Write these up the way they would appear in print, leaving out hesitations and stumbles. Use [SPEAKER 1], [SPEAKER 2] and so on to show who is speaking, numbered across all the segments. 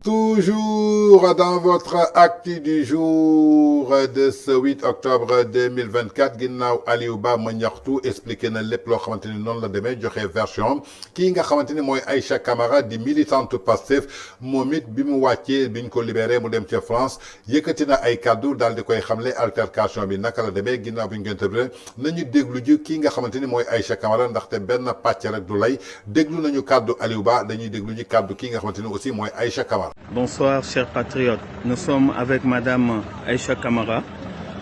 [SPEAKER 1] Toujours dans votre acte du jour de ce 8 octobre 2024 ginnaaw Aliou Ba ma ñaxtu expliqué na lépp loo xamante ni noonu la demee joxe version kii nga xamante ni mooy Aïcha Camara di militante Pastef moom it bi mu wàccee biñ ko libéré mu dem ca France yëkkati na ay kaddu daal di koy xamle altercation bi naka la demee ginnaaw bi ñu ko interpellé nañu déglu ji kii nga xamante ni mooy Aïcha Camara ndaxte benn pàcc rek du lay déglu nañu kaddu Aliou Ba dañuy déglu ji kaddu kii nga xamante ni aussi mooy Aïcha Camara.
[SPEAKER 2] Bonsoir chers patriotes, nous sommes avec Madame Aïcha Camara,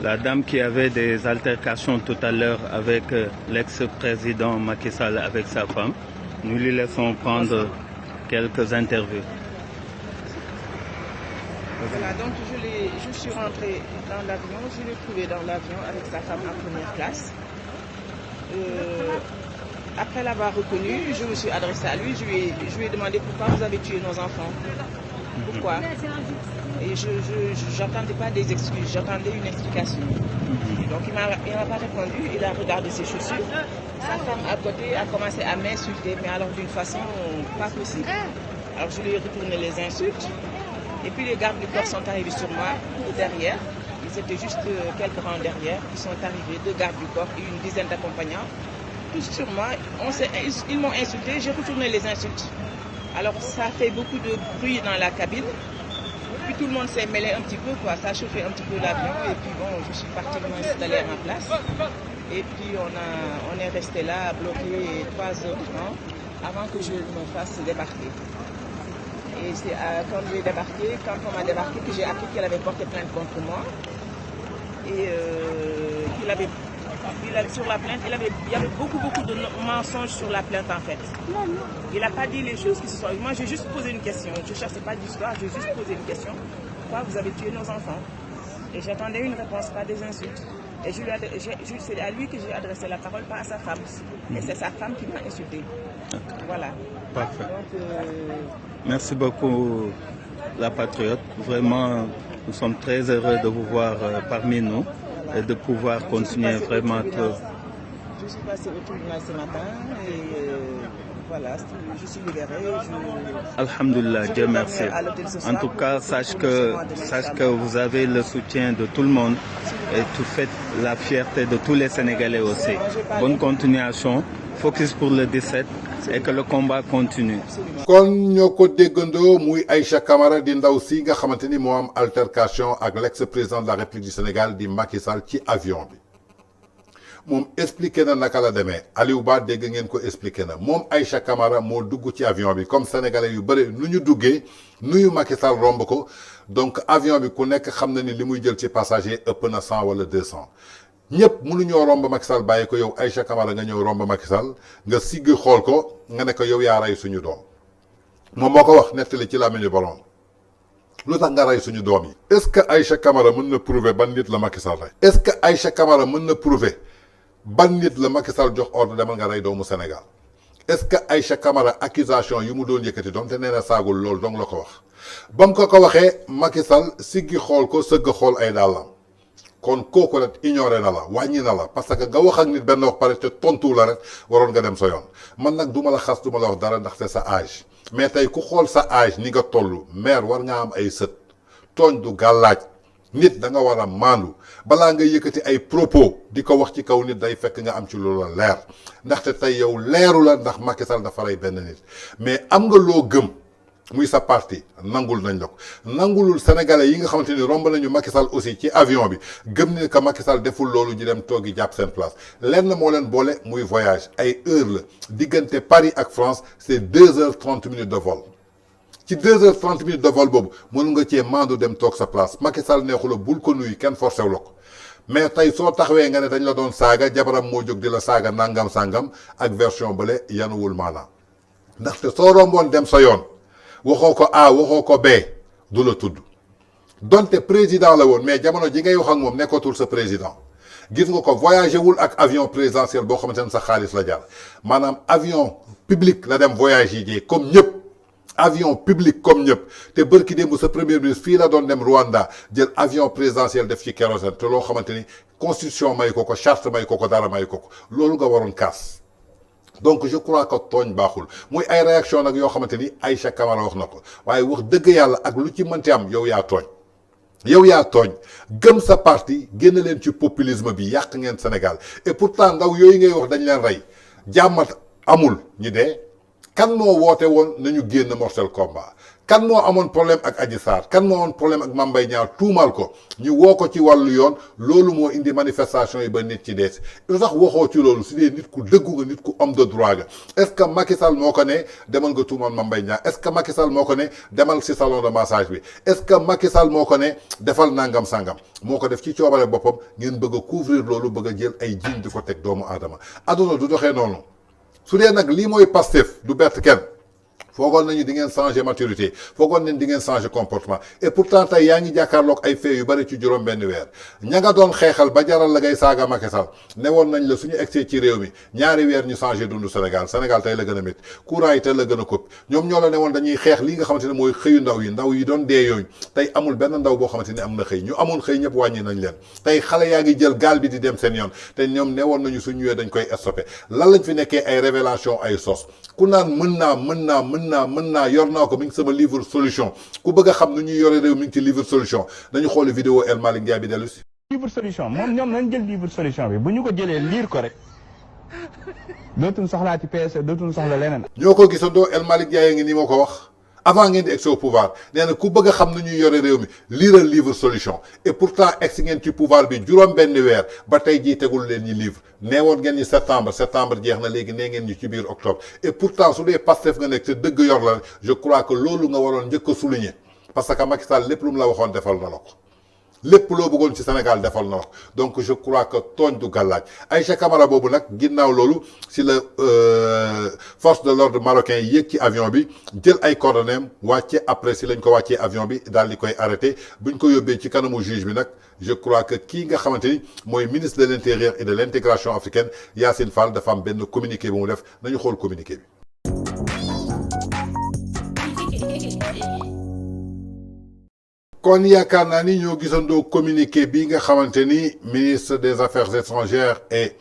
[SPEAKER 2] la dame qui avait des altercations tout à l'heure avec l'ex-président Macky Sall avec sa femme. Nous lui laissons prendre quelques interviews.
[SPEAKER 3] Voilà, donc je suis rentrée dans l'avion, je l'ai trouvé dans l'avion avec sa femme en première classe. Après l'avoir reconnu, je me suis adressée à lui, je lui ai demandé pourquoi vous avez tué nos enfants. Pourquoi? Et je n'attendais pas des excuses, j'attendais une explication. Et donc il m'a pas répondu, il a regardé ses chaussures. Sa femme à côté a commencé à m'insulter, mais alors d'une façon pas possible. Alors je lui ai retourné les insultes. Et puis les gardes du corps sont arrivés sur moi, derrière. Ils étaient juste quelques rangs derrière. Ils sont arrivés, 2 gardes du corps et une dizaine d'accompagnants. Tous sur moi, ils m'ont insulté, j'ai retourné les insultes. Alors ça fait beaucoup de bruit dans la cabine. Puis tout le monde s'est mêlé un petit peu, quoi. Ça a chauffé un petit peu l'avion. Et puis bon, je suis partie m'installer à ma place. Et puis on est resté là, bloqué 3 heures de temps avant que je me fasse débarquer. Et c'est quand j'ai débarqué, quand on m'a débarqué, que j'ai appris qu'elle avait porté plainte contre moi. Et qu'il avait sur la plainte, il y avait beaucoup de mensonges sur la plainte en fait. Il n'a pas dit les choses qui se sont... Moi j'ai juste posé une question, je ne cherchais pas d'histoire, j'ai juste posé une question. Pourquoi vous avez tué nos enfants? Et j'attendais une réponse, pas des insultes. Et c'est à lui que j'ai adressé la parole, pas à sa femme. Et c'est sa femme qui m'a insulté. Voilà.
[SPEAKER 2] Parfait. Merci beaucoup la patriote. Vraiment, nous sommes très heureux de vous voir parmi nous. Et de pouvoir continuer vraiment.
[SPEAKER 3] Je suis passé au tribunal ce matin et voilà, je suis libérée.
[SPEAKER 2] Alhamdulillah, Dieu merci. En tout cas, sache que vous avez le soutien de tout le monde et tu faites la fierté de tous les Sénégalais aussi. Bonne continuation, focus pour le 17 et que le combat continue.
[SPEAKER 1] kon ñoo ko déggandoo muy Aïcha Camara di ndaw si nga xamante ni moo am altercation ak l'ex-président de la République du Sénégal di Macky Sall ci avion bi moom expliqué na naka la demee Aliou Ba dégg ngeen ko expliqué na moom Aïcha Camara moo dugg ci avion bi comme sénégalais yu bëri nu ñu duggee nuyu Macky Sall romb ko donc avion bi ku nekk xam na ni li muy jël ci passager ëpp na 100 wala 200 ñëpp mënuñoo romb Macky Sall bàyyi ko yow Aïcha Camara nga ñëw romb Macky Sall nga sigg xool ko nga ne ko yow yaa rey suñu doom moom moo ko wax nettali ci làmmiñu borom lu tax nga rey suñu doom yi. est-ce que Aïcha Camara mën na prouver ban nit la Macky Sall rey. est-ce que Aïcha Camara mën na prouver ban nit la Macky Sall jox ordre demal nga rey doomu Sénégal est-ce que Aïcha Camara accusation yu mu doon yëkkati doom te nee na saagul loolu dong la ko wax ba mu ko waxee Macky Sall siggi xool ko sëgg xool ay dàllam. kon kooku rek ignoré na la wàññi na la parce que nga wax ak nit benn wax pare te tontu la rek waroon nga dem sa yoon man nag duma la xas duma la wax dara ndaxte sa âge mais tey ku xool sa âge ni nga toll mère war nga am ay sët tooñ du gàllaaj nit da nga war a maandu balaa nga yëkkati ay propos di ko wax ci kaw nit day fekk nga am ci lu la leer ndaxte tey yow leeru la ndax Macky Sall dafa rey benn nit mais am nga loo gëm muy sa parti nangul nañ la ko nangulul sénégalais yi nga xamante ni romb nañu Macky Sall aussi ci avion bi gëm ni que Macky Sall deful loolu ñu dem toogi jàpp seen place lenn moo leen boole muy voyage ay heure la diggante Paris ak France c'est 2h30 de vol ci 2h30 de vol boobu mën nga cee maandu dem toog sa place Macky Sall neexula bul ko nuyu kenn forcé wu la ko mais tey soo taxawee nga ne dañ la doon saaga jabaram moo jóg di la saaga nangam sangam ak version bële yanuwul maanaam ndaxte soo romboon dem sa yoon waxoo ko A waxoo ko B du la tudd donte président la woon mais jamono ji ngay wax ak moom nekkatul sa président gis nga ko voyagé wul ak avion présidentiel boo xamante ne sa xaalis la jar maanaam avion public la dem voyage yi comme ñëpp avion public comme ñëpp te bërki démb sa premier ministre fii la doon dem Rwanda jël avion présidentiel def ci kérosène te loo xamante ni constitution may ko ko charte may ko ko dara may ko ko loolu nga waroon kaas donc je crois que tooñ baaxul muy ay réaction nag yoo xamante ni Aïcha Camara wax na ko waaye wax dëgg yàlla ak lu ci mënti am yow yaa tooñ yow yaa tooñ gëm sa parti génn leen ci populisme bi yàq ngeen Sénégal et pourtant ndaw yooyu ngay wax dañ leen rey jàmmat amul ñi dee kan moo woote woon nañu génn mortel combat kan moo amoon problème ak Adji Sarr kan moo amoon problème ak Mame Mbaye Niang tuumal ko ñu woo ko ci wàllu yoon loolu moo indi manifestation yi ba nit ci dees lu tax waxoo ci loolu su dee nit ku dëggu nga nit ku homme de droit nga est-ce que Macky Sall moo ko ne demal nga tuumal Mame Mbaye Niang est-ce que Macky Sall moo ko ne demal si salon de massage bi est-ce que Macky Sall moo ko ne defal nangam sangam moo ko def ci coobare boppam ngeen bëgg a couvrir loolu bëgg a jël ay jiiñ di ko teg doomu aadama aduna du doxee noonu su dee nag lii mooy Pastef du bett kenn foogoon nañu di ngeen changer maturité foogoon nañ di ngeen changer comportement et pourtant tey yaa ngi jàkkaarloog ay faits yu bari ci juróom benn weer ña nga doon xeexal ba jaral la ngay saaga Macky Sall ne woon nañ la suñu egsee ci réew mi ñaari weer ñu changer dundu Sénégal Sénégal tey la gën a métti courant yi tey la gën a këpp ñoom ñoo la ne woon dañuy xeex li nga xamante ne mooy xëyu ndaw yi doon dee yooyu tey amul benn ndaw boo xamante ni am na xëy ñu amoon xëy ñëpp wàññi nañ leen tey xale yaa ngi jël gaal bi di dem seen yoon te ñoom ne woon nañu suñu ñëwee dañ koy stoppé lan lañ fi nekkee ay révélation ay sos ku naan mën naa yor naa ko mi ngi sama livre solution ku bëgg a xam nu ñuy yore réew mi ngi ci livre solution nañu xooli vidéo El Malick Ndiaye bi dellu si.
[SPEAKER 4] livre solution moom ñoom nañ jël livre solution bi bu ñu ko jëlee lire ko rek dootuñ soxlaati PS dootuñ soxla leneen.
[SPEAKER 1] ñoo ko gisandoo El Malick Ndiaye ngi ni moo ko wax avant ngeen di egsi au pouvoir nee na ku bëgg a xam nu ñuy yore réew mi lire livre solution et pourtant egsi ngeen ci pouvoir bi juróom benn weer ba tey jii tegul leen ñi livre nee woon ngeen ñi septembre jeex na léegi nee ngeen ñu ci biir octobre et pourtant su dee Pastef nga nekk te dëgg yor la je crois que loolu nga waroon njëkk a souligner parce que Macky Sall lépp lu mu la waxoon defal na la ko lépp loo bëggoon ci Sénégal defal na ko donc je crois que tooñ du gàllaaj Aïcha Camara boobu nag ginnaaw loolu si la force de l'ordre marocain yéeg ci avion bi jël ay coordonnées wàcce après si lañ ko wàccee avion bi daal di koy arrêté buñ ko yóbbee ci kanamu juge bi nag je crois que kii nga xamante ni mooy ministre de l'intérieur et de l'intégration africaine Yacine Fall dafa am benn communiqué bu mu def nañu xool communiqué bi. kon yaakaar naa ni ñoo gisandoo communiqué bi nga xamante ni ministre des affaires étrangères et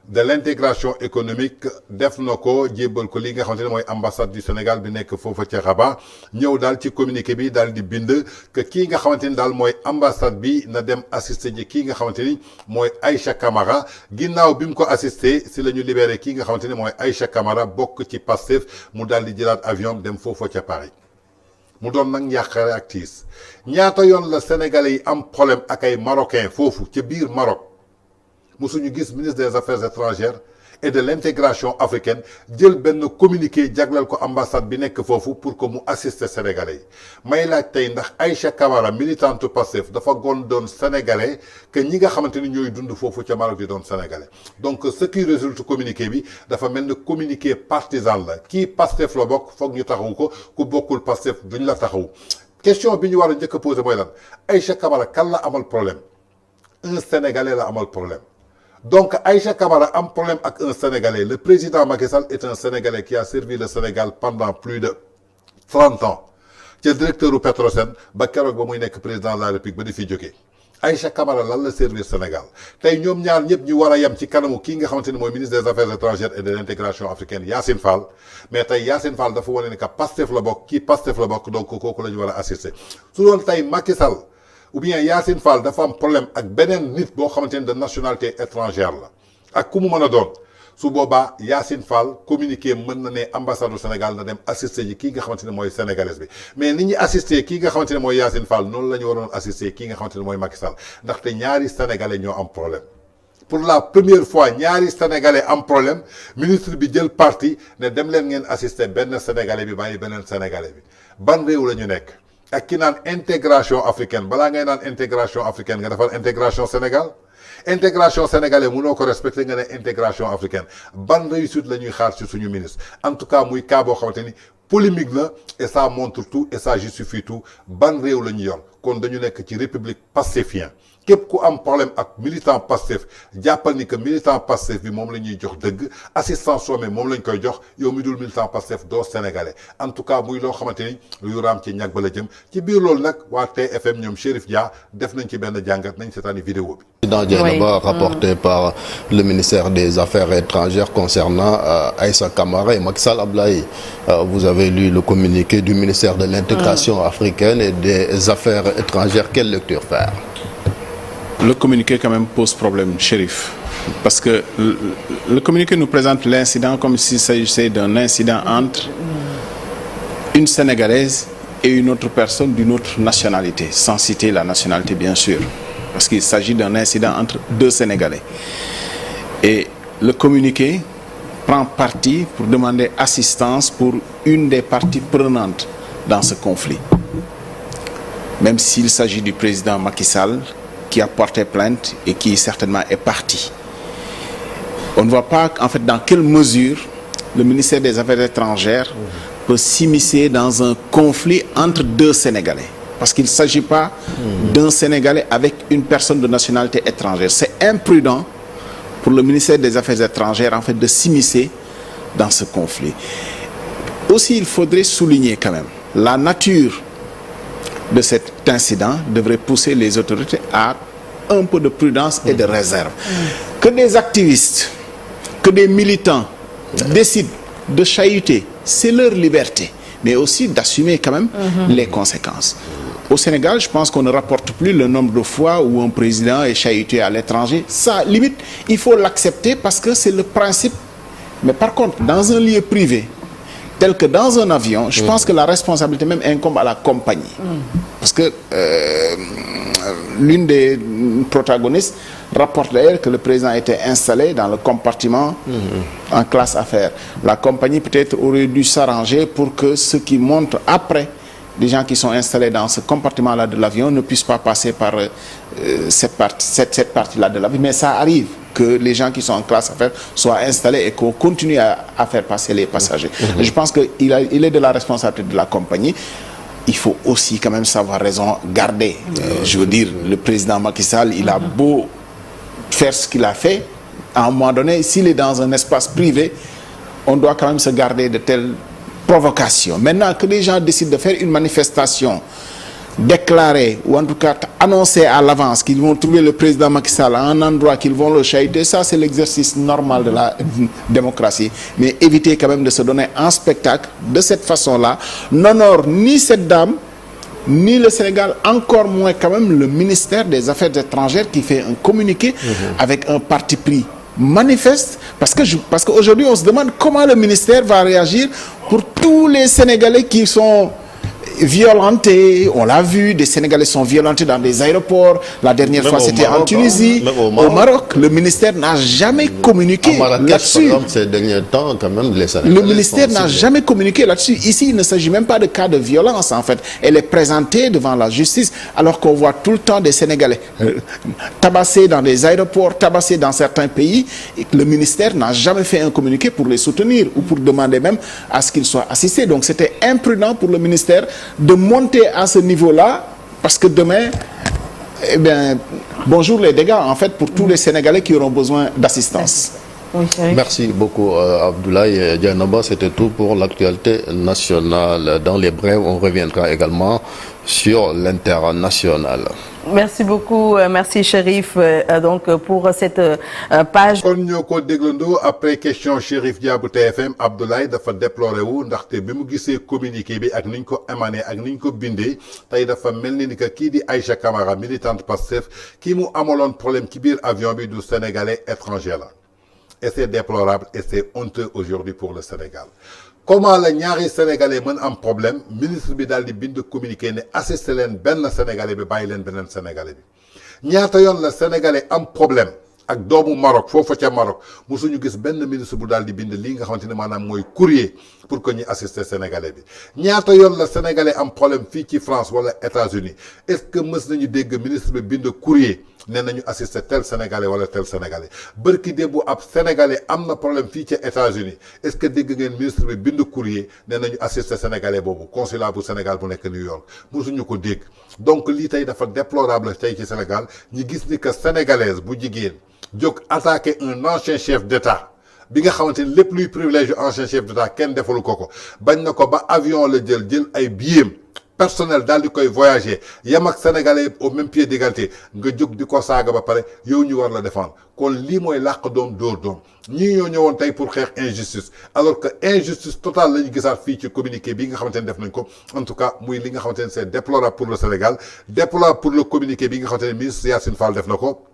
[SPEAKER 1] de l'intégration économique def na ko jébbal ko li nga xamante ne mooy ambassade du Sénégal bi nekk foofa ca Rabat ñëw daal ci communiqué bi daal di bind que kii nga xamante ni daal mooy ambassade bi na dem assister ji kii nga xamante ni mooy Aïcha Camara ginnaaw bi mu ko assister si la ñu libéré kii nga xamante ni mooy Aïcha Camara bokk ci Pastef mu daal di jëlaat avion dem foofa ca Paris. mu doon nag njàqare ak tiis ñaata yoon la sénégalais yi am problème ak ay marocains foofu ca biir Maroc musuñu gis ministre des affaires étrangères et de l'intégration africaine jël benn communiqué jagleel ko ambassade bi nekk foofu pour que mu assister sénégalais yi may laaj tey ndax Aïcha Camara militante Pastef dafa gon doon sénégalais que ñi nga xamante ni ñooy dund foofu ca Maroc di doon sénégalais donc ce qui résulte communiqué bi dafa mel ni communiqué partisan la kii Pastef la bokk foog ñu taxawu ko ku bokkul Pastef duñ la taxawu question bi ñu war a njëkk a posé mooy lan Aïcha Camara kan la amal problème un sénégalais la amal problème. Donc Aïcha Camara a un problème avec un Sénégalais. Le président Macky Sall est un Sénégalais qui a servi le Sénégal pendant plus de 30 ans. C'est le directeur du Petrosen, ba keroog ba muy nekk président de la République ba di fi jógee Aïcha Camara lan la servir Sénégal tey ñoom ñaar ñëpp ñu war a yem ci kanamu kii nga xamante ni mooy ministre des affaires étrangères et de l'intégration africaine Yacine Fall mais tey Yacine Fall dafa wane ne que Pastef la bokk kii Pastef la bokk donc kooku la ñu war a assister su doon tey Macky Sall ou bien Yacine Fall dafa am problème ak beneen nit boo xamante ni de nationalité étrangère la ak ku mu mën a doon su boobaa Yacine Fall communiqué mën na ne ambassade du Sénégal na dem assister ji kii nga xamante ne mooy sénégalais bi mais ni ñuy assister kii nga xamante ne mooy Yacine Fall noonu la ñu waroon assister kii nga xamante ne mooy Macky Sall ndaxte ñaari sénégalais ñoo am problème. pour la première fois ñaari sénégalais am problème ministre bi jël parti ne dem leen ngeen assister benn sénégalais bi bàyyi beneen sénégalais bi ban réew la ñu nekk. ak ki naan intégration africaine balaa ngay naan intégration africaine nga defal intégration Sénégal intégration sénégalais mënoo ko respecté nga ne intégration africaine ban réussite la ñuy xaar ci suñu ministre en tout cas muy cas boo xamante ni polémique la et ça montre tout et ça justifie tout ban réew la ñu yor kon dañu nekk ci république pastéfien képp ku am problème ak militant Pastef jàppal ni que militant Pastef bi moom la ñuy jox dëgg assistance sommé moom lañ koy jox yow mi dul militant Pastef doo sénégalais en tout cas muy loo xamante ni luy raam ci ñag ba la jëm ci biir loolu nag waa TFM ñoom Chérif Dia def nañ ci benn jàngat nañ seetaani vidéo bi.
[SPEAKER 5] Président rapporté par le ministère des Affaires étrangères concernant Aïssa Camara et Macky Sall Abdoulaye. Vous avez lu le communiqué du ministère de l'intégration africaine et des Affaires étrangères. Quelle lecture faire?
[SPEAKER 6] Le communiqué quand même pose problème, Chérif, parce que le communiqué nous présente l'incident comme s'il s'agissait d'un incident entre une Sénégalaise et une autre personne d'une autre nationalité, sans citer la nationalité bien sûr, parce qu'il s'agit d'un incident entre deux Sénégalais. Et le communiqué prend parti pour demander assistance pour une des parties prenantes dans ce conflit. Même s'il s'agit du président Macky Sall, qui a porté plainte et qui certainement est parti. On ne voit pas en fait dans quelle mesure le ministère des Affaires étrangères peut s'immiscer dans un conflit entre deux Sénégalais. Parce qu'il ne s'agit pas d'un Sénégalais avec une personne de nationalité étrangère. C'est imprudent pour le ministère des Affaires étrangères en fait de s'immiscer dans ce conflit. Aussi, il faudrait souligner quand même la nature de cet incident devrait pousser les autorités à un peu de prudence et de réserve. Que des activistes, que des militants décident de chahuter, c'est leur liberté, mais aussi d'assumer quand même les conséquences. Au Sénégal, je pense qu'on ne rapporte plus le nombre de fois où un président est chahuté à l'étranger. Ça, limite, il faut l'accepter parce que c'est le principe. Mais par contre, dans un lieu privé, tel que dans un avion, je pense que la responsabilité même incombe à la compagnie. Parce que l'une des protagonistes rapporte d'ailleurs que le président était installé dans le compartiment en classe affaires. La compagnie peut-être aurait dû s'arranger pour que ceux qui montent après, les gens qui sont installés dans ce compartiment-là de l'avion ne puissent pas passer par cette partie-là de l'avion. Mais ça arrive que les gens qui sont en classe affaires soient installés et qu'on continue à faire passer les passagers. Je pense qu'il est de la responsabilité de la compagnie. Il faut aussi quand même savoir raison garder. Je veux dire, le président Macky Sall, il a beau faire ce qu'il a fait, à un moment donné, s'il est dans un espace privé, on doit quand même se garder de telles provocations. Maintenant que les gens décident de faire une manifestation déclarer ou en tout cas annoncer à l'avance qu'ils vont trouver le président Macky Sall à un endroit qu'ils vont le chahuter, ça c'est l'exercice normal de la démocratie. Mais éviter quand même de se donner un spectacle de cette façon-là n'honore ni cette dame, ni le Sénégal, encore moins quand même le ministère des Affaires étrangères qui fait un communiqué avec un parti pris manifeste, parce qu'aujourd'hui on se demande comment le ministère va réagir pour tous les Sénégalais qui sont violentés. On l'a vu, des Sénégalais sont violentés dans des aéroports. La dernière fois, c'était en Tunisie. Au Maroc, le ministère n'a jamais communiqué là-dessus.
[SPEAKER 5] Ces derniers temps, quand même,
[SPEAKER 6] le ministère n'a jamais communiqué là-dessus. Ici, il ne s'agit même pas de cas de violence, en fait. Elle est présentée devant la justice, alors qu'on voit tout le temps des Sénégalais tabassés dans des aéroports, tabassés dans certains pays, et que le ministère n'a jamais fait un communiqué pour les soutenir ou pour demander même à ce qu'ils soient assistés. Donc, c'était imprudent pour le ministère de monter à ce niveau-là, parce que demain, eh bien, bonjour les dégâts, en fait, pour tous les Sénégalais qui auront besoin d'assistance.
[SPEAKER 5] Merci beaucoup, Abdoulaye Dieynaba. C'était tout pour l'actualité nationale. Dans les brèves, on reviendra également sur l'international.
[SPEAKER 7] Merci beaucoup, merci Chérif, donc pour cette page.
[SPEAKER 1] kon ñoo ko déglandoo après question Chérif Dia bu TFM Abdoulaye dafa déploré wu ndaxte bi mu gisee communiqué bi ak niñ ko émané ak niñ ko bindee tey dafa mel ni que kii di Aïcha Camara militante Pastef kii mu amaloon problème ci biir avion bi du sénégalais étranger la et c'est déplorable et c'est honteux aujourd'hui pour le Sénégal. Comment la ñaari sénégalais mën am problème ministre bi daal di bind communiqué ne assisté leen benn sénégalais bi bàyyi leen beneen sénégalais bi ñaata yoon la sénégalais am problème ak doomu Maroc foofa ca Maroc musuñu gis benn ministre bu daal di bind lii nga xamante ne maanaam mooy courrier pour que ñu assister sénégalais bi ñaata yoon la sénégalais am problème fii ci France wala États-Unis est-ce que mës nañu dégg ministre bi bind courrier ne nañu assister tel sénégalais wala tel sénégalais bërki démb ab sénégalais am na problème fii ca États-Unis est-ce que dégg ngeen ministre bi bind courrier ne nañu assister sénégalais boobu consulat bu Sénégal bu nekk New York musuñu ko dégg donc lii tey dafa déplorable tey ci Sénégal ñi gis ni que sénégalaise bu jigéen jóg attaquer un ancien chef d'État bi nga xamante ni lépp luy privilège ancien chef d'État kenn defalu ko bañ na ko ba avion la jël ay billets personnel daal di koy voyager yam ak sénégalais au même pied d'égalité nga jóg di ko saaga ba pare yow ñu war la défendre kon lii mooy làq doom dóor doom ñii ñoo ñëwoon tey pour xeex injustice alors que injustice totale la ñu gisaat fii ci communiqué bi nga xamante ne def nañ ko en tout cas muy li nga xamante ne c'est déplorable pour le Sénégal déplorable pour le communiqué bi nga xamante ne ministre Yacine Fall def na ko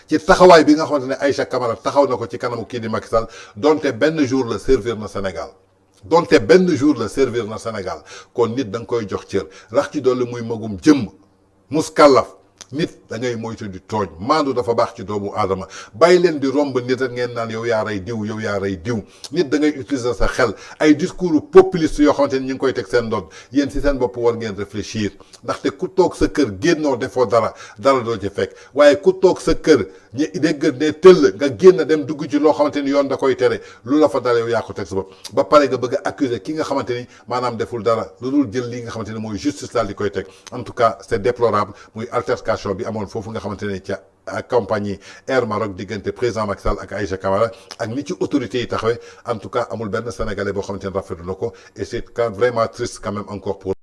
[SPEAKER 1] ci taxawaay bi nga xamante ne Aïcha Camara taxaw na ko ci kanamu kii di Macky Sall donte benn jour la servir na Sénégal donte benn jour la servir na Sénégal kon nit da nga koy jox cër rax ci dolli muy magum jëmm muskàllaf nit da ngay moytu di tooñ maandu dafa baax ci doomu aadama bàyyi leen di romb nit rek ngeen naan yow yaa rey diw yow yaa rey diw nit da ngay utiliser sa xel ay discours populiste yoo xamante ni ñu ngi koy teg seen ndodd yéen si seen bopp war ngeen réfléchir ndaxte ku toog sa kër génnoo defoo dara doo ci fekk waaye ku toog sa kër ñu dégg ne tëll nga génn dem dugg ci loo xamante ni yoon da koy tere lu la fa dara yow yaa ko teg sa bopp ba pare nga bëgg a accuser ki nga xamante ni maanaam deful dara lu dul jël li nga xamante ni mooy justice daal di koy teg en tout cas c'est déplorable muy altercation bi amoon foofu nga xamante ne ca compagnie Air Maroc diggante président Macky Sall ak Aïcha Camara ak ni ci autorités yi taxawee en tout cas amul benn sénégalais boo xamante ne rafetlu na ko et c'est quand vraiment triste quand même encore pour